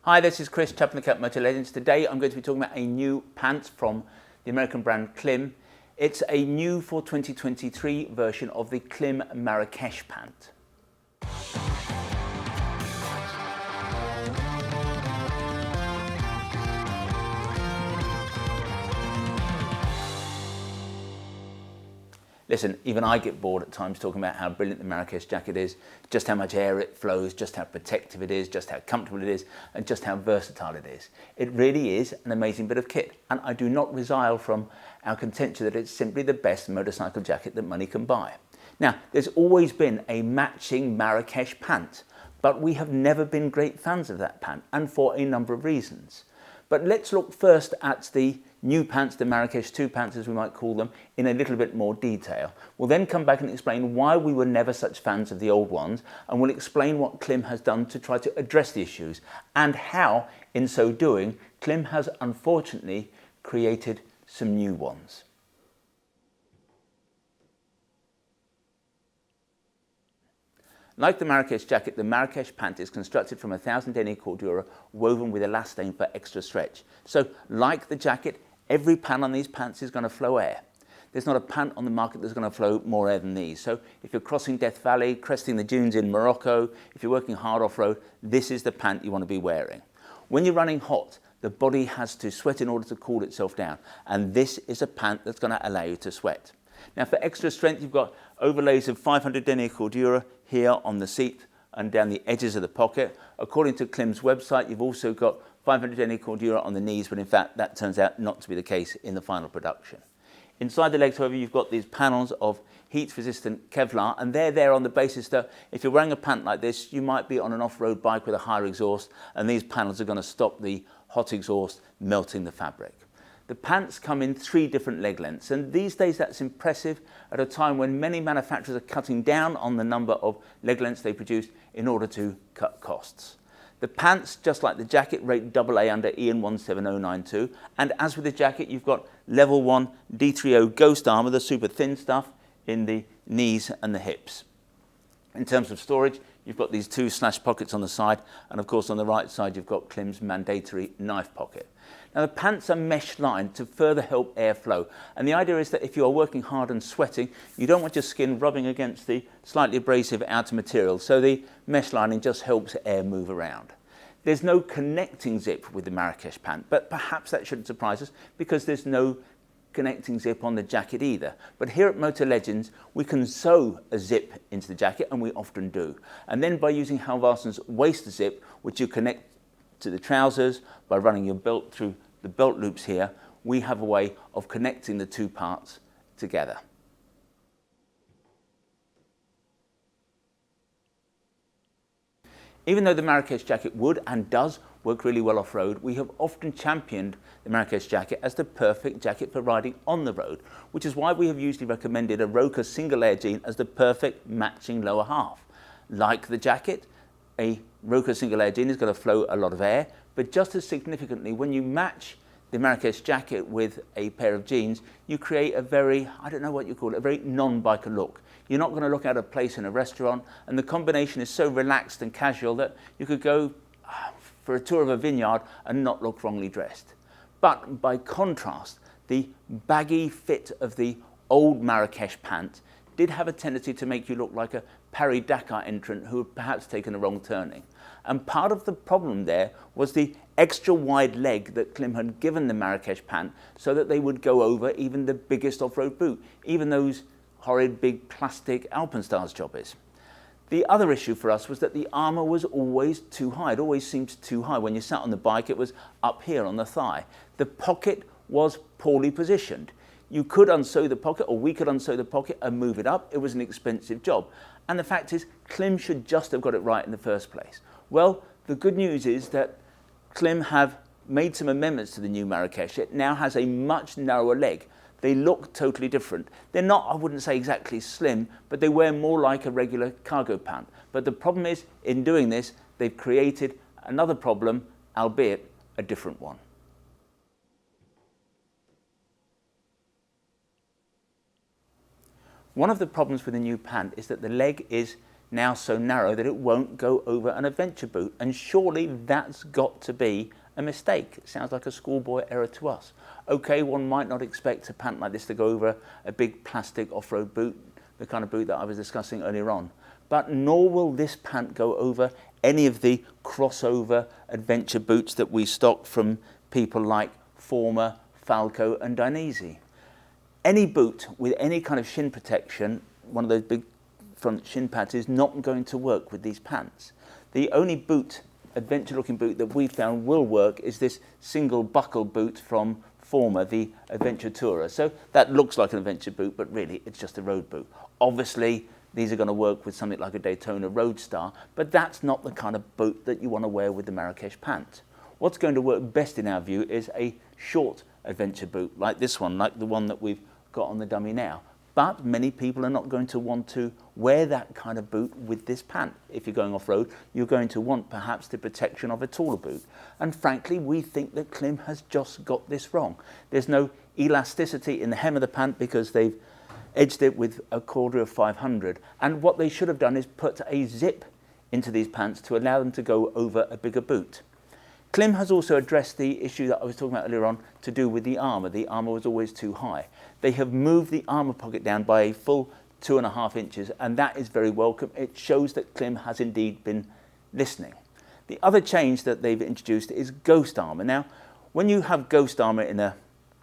Hi, this is Chris, Chap in the Cap Motor Legends. Today I'm going to be talking about a new pant from the American brand Klim. It's a new for 2023 version of the Klim Marrakesh pant. Listen, even I get bored at times talking about how brilliant the Marrakesh jacket is, just how much air it flows, just how protective it is, just how comfortable it is, and just how versatile it is. It really is an amazing bit of kit, and I do not resile from our contention that it's simply the best motorcycle jacket that money can buy. Now, there's always been a matching Marrakesh pant, but we have never been great fans of that pant, and for a number of reasons. But let's look first at the new pants, the Marrakesh 2 pants as we might call them, in a little bit more detail. We'll then come back and explain why we were never such fans of the old ones, and we'll explain what Klim has done to try to address the issues, and how, in so doing, Klim has unfortunately created some new ones. Like the Marrakesh jacket, the Marrakesh pant is constructed from 1000 denier Cordura woven with elastane for extra stretch. So, like the jacket, every pant on these pants is going to flow air. There's not a pant on the market that's going to flow more air than these. So, if you're crossing Death Valley, cresting the dunes in Morocco, if you're working hard off-road, this is the pant you want to be wearing. When you're running hot, the body has to sweat in order to cool itself down. And this is a pant that's going to allow you to sweat. Now for extra strength, you've got overlays of 500 denier Cordura here on the seat and down the edges of the pocket. According to Klim's website, you've also got 500 denier Cordura on the knees, but in fact that turns out not to be the case in the final production. Inside the legs, however, you've got these panels of heat-resistant Kevlar, and they're there on the basis that if you're wearing a pant like this, you might be on an off-road bike with a higher exhaust, and these panels are going to stop the hot exhaust melting the fabric. The pants come in 3 different leg lengths, and these days that's impressive at a time when many manufacturers are cutting down on the number of leg lengths they produce in order to cut costs. The pants, just like the jacket, rate AA under EN 17092, and as with the jacket, you've got level 1 D3O Ghost armour, the super thin stuff, in the knees and the hips. In terms of storage, you've got these 2 slash pockets on the side, and of course on the right side you've got Klim's mandatory knife pocket. Now the pants are mesh lined to further help airflow, and the idea is that if you are working hard and sweating, you don't want your skin rubbing against the slightly abrasive outer material, so the mesh lining just helps air move around. There's no connecting zip with the Marrakesh pant, but perhaps that shouldn't surprise us because there's no connecting zip on the jacket either. But here at Motor Legends, we can sew a zip into the jacket, and we often do. And then by using Halvarson's waist zip, which you connect to the trousers by running your belt through the belt loops here, we have a way of connecting the 2 parts together. Even though the Marrakesh jacket would and does work really well off-road, we have often championed the Marrakesh jacket as the perfect jacket for riding on the road, which is why we have usually recommended a Rukka single layer jean as the perfect matching lower half. Like the jacket, a Rukka single layer jean is going to flow a lot of air, but just as significantly, when you match the Marrakesh jacket with a pair of jeans, you create a very, I don't know what you call it, a very non-biker look. You're not going to look out of place in a restaurant, and the combination is so relaxed and casual that you could go for a tour of a vineyard and not look wrongly dressed. But by contrast, the baggy fit of the old Marrakesh pant did have a tendency to make you look like a Paris-Dakar entrant who had perhaps taken a wrong turning. And part of the problem there was the extra wide leg that Klim had given the Marrakesh pant so that they would go over even the biggest off-road boot, even those horrid big plastic Alpenstars jobbies. The other issue for us was that the armour was always too high. It always seemed too high. When you sat on the bike, it was up here on the thigh. The pocket was poorly positioned. You could unsew the pocket, or we could unsew the pocket and move it up. It was an expensive job. And the fact is, Klim should just have got it right in the first place. Well, the good news is that Klim have made some amendments to the new Marrakesh. It now has a much narrower leg. They look totally different. They're not, I wouldn't say exactly slim, but they wear more like a regular cargo pant. But the problem is, in doing this, they've created another problem, albeit a different one. One of the problems with the new pant is that the leg is now so narrow that it won't go over an adventure boot. And surely that's got to be a mistake. It sounds like a schoolboy error to us. Okay, one might not expect a pant like this to go over a big plastic off-road boot, the kind of boot that I was discussing earlier on. But nor will this pant go over any of the crossover adventure boots that we stock from people like Forma, Falco and Dainese. Any boot with any kind of shin protection, one of those big front shin pads, is not going to work with these pants. The only boot, adventure looking boot, that we found will work is this single buckle boot from Forma, the Adventure Tourer. So that looks like an adventure boot, but really it's just a road boot. Obviously, these are going to work with something like a Daytona Roadstar, but that's not the kind of boot that you want to wear with the Marrakesh pant. What's going to work best in our view is a short adventure boot like this one, like the one that we've got on the dummy now. But many people are not going to want to wear that kind of boot with this pant. If you're going off-road, you're going to want perhaps the protection of a taller boot. And frankly, we think that Klim has just got this wrong. There's no elasticity in the hem of the pant because they've edged it with a Cordura 500. And what they should have done is put a zip into these pants to allow them to go over a bigger boot. Klim has also addressed the issue that I was talking about earlier on to do with the armour. The armour was always too high. They have moved the armour pocket down by a full 2.5 inches, and that is very welcome. It shows that Klim has indeed been listening. The other change that they've introduced is Ghost armour. Now, when you have Ghost armour in a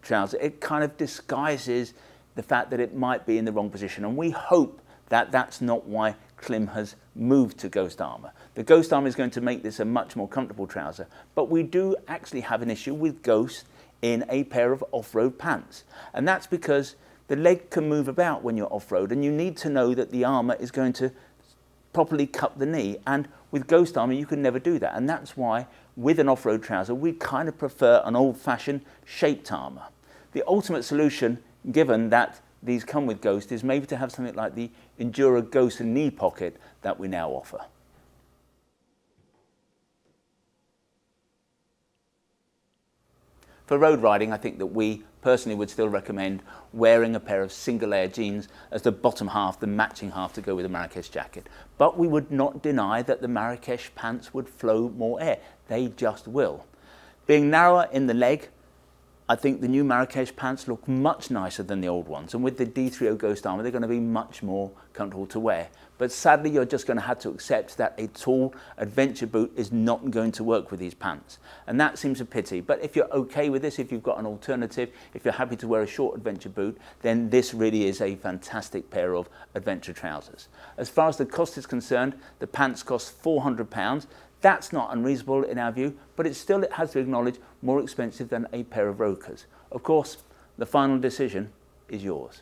trouser, it kind of disguises the fact that it might be in the wrong position, and we hope that that's not why Klim has moved to Ghost armour. The Ghost armour is going to make this a much more comfortable trouser, but we do actually have an issue with Ghost in a pair of off-road pants, and that's because the leg can move about when you're off-road, and you need to know that the armour is going to properly cup the knee, and with Ghost armour you can never do that, and that's why with an off-road trouser we kind of prefer an old-fashioned shaped armour. The ultimate solution, given that these come with Ghost, is maybe to have something like the Enduro Ghost knee pocket that we now offer. For road riding, I think that we personally would still recommend wearing a pair of single layer jeans as the bottom half, the matching half to go with a Marrakesh jacket. But we would not deny that the Marrakesh pants would flow more air. They just will. Being narrower in the leg, I think the new Marrakesh pants look much nicer than the old ones, and with the D3O Ghost armour they're going to be much more comfortable to wear. But sadly you're just going to have to accept that a tall adventure boot is not going to work with these pants, and that seems a pity. But if you're okay with this, if you've got an alternative, if you're happy to wear a short adventure boot, then this really is a fantastic pair of adventure trousers. As far as the cost is concerned, the pants cost £400. That's not unreasonable in our view, but it has to acknowledge more expensive than a pair of Rokas. Of course, the final decision is yours.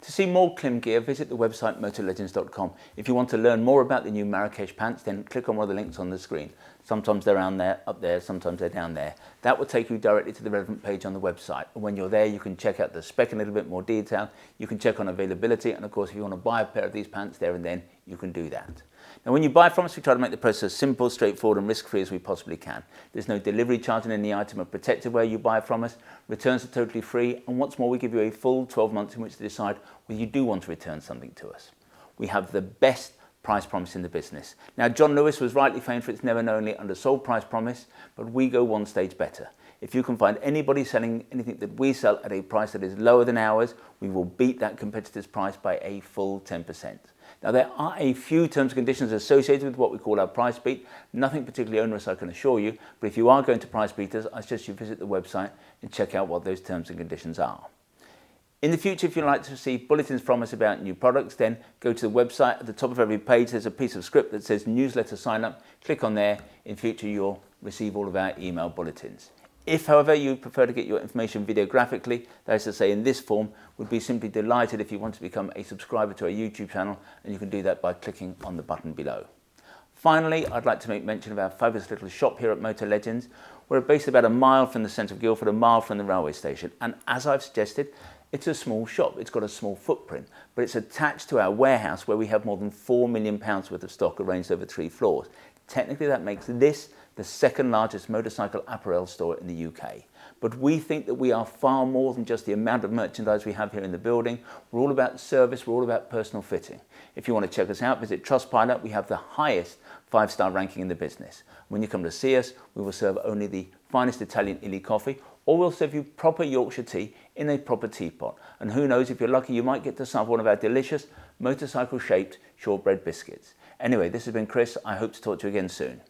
To see more Klim gear, visit the website motorlegends.com. If you want to learn more about the new Marrakesh pants, then click on one of the links on the screen. Sometimes they're up there, sometimes they're down there. That will take you directly to the relevant page on the website. And when you're there, you can check out the spec in a little bit more detail. You can check on availability, and of course, if you want to buy a pair of these pants there and then, you can do that. Now, when you buy from us, we try to make the process as simple, straightforward and risk-free as we possibly can. There's no delivery charge on any item or protected where you buy from us. Returns are totally free, and what's more, we give you a full 12 months in which to decide whether you do want to return something to us. We have the best price promise in the business. Now, John Lewis was rightly famed for its never known undersold price promise, but we go one stage better. If you can find anybody selling anything that we sell at a price that is lower than ours, we will beat that competitor's price by a full 10%. Now, there are a few terms and conditions associated with what we call our price beat. Nothing particularly onerous, I can assure you, but if you are going to price beat us, I suggest you visit the website and check out what those terms and conditions are. In the future, if you'd like to receive bulletins from us about new products, then go to the website. At the top of every page, there's a piece of script that says newsletter sign up. Click on there. In future, you'll receive all of our email bulletins. If, however, you prefer to get your information videographically, that is to say in this form, we'd be simply delighted if you want to become a subscriber to our YouTube channel, and you can do that by clicking on the button below. Finally, I'd like to make mention of our fabulous little shop here at Motor Legends. We're based about a mile from the centre of Guildford, a mile from the railway station, and as I've suggested, it's a small shop. It's got a small footprint, but it's attached to our warehouse where we have more than £4 million worth of stock arranged over 3 floors. Technically, that makes this the second largest motorcycle apparel store in the UK. But we think that we are far more than just the amount of merchandise we have here in the building. We're all about service, we're all about personal fitting. If you want to check us out, visit Trustpilot. We have the highest 5-star ranking in the business. When you come to see us, we will serve only the finest Italian illy coffee, or we'll serve you proper Yorkshire tea in a proper teapot. And who knows, if you're lucky, you might get to sample one of our delicious motorcycle-shaped shortbread biscuits. Anyway, this has been Chris. I hope to talk to you again soon.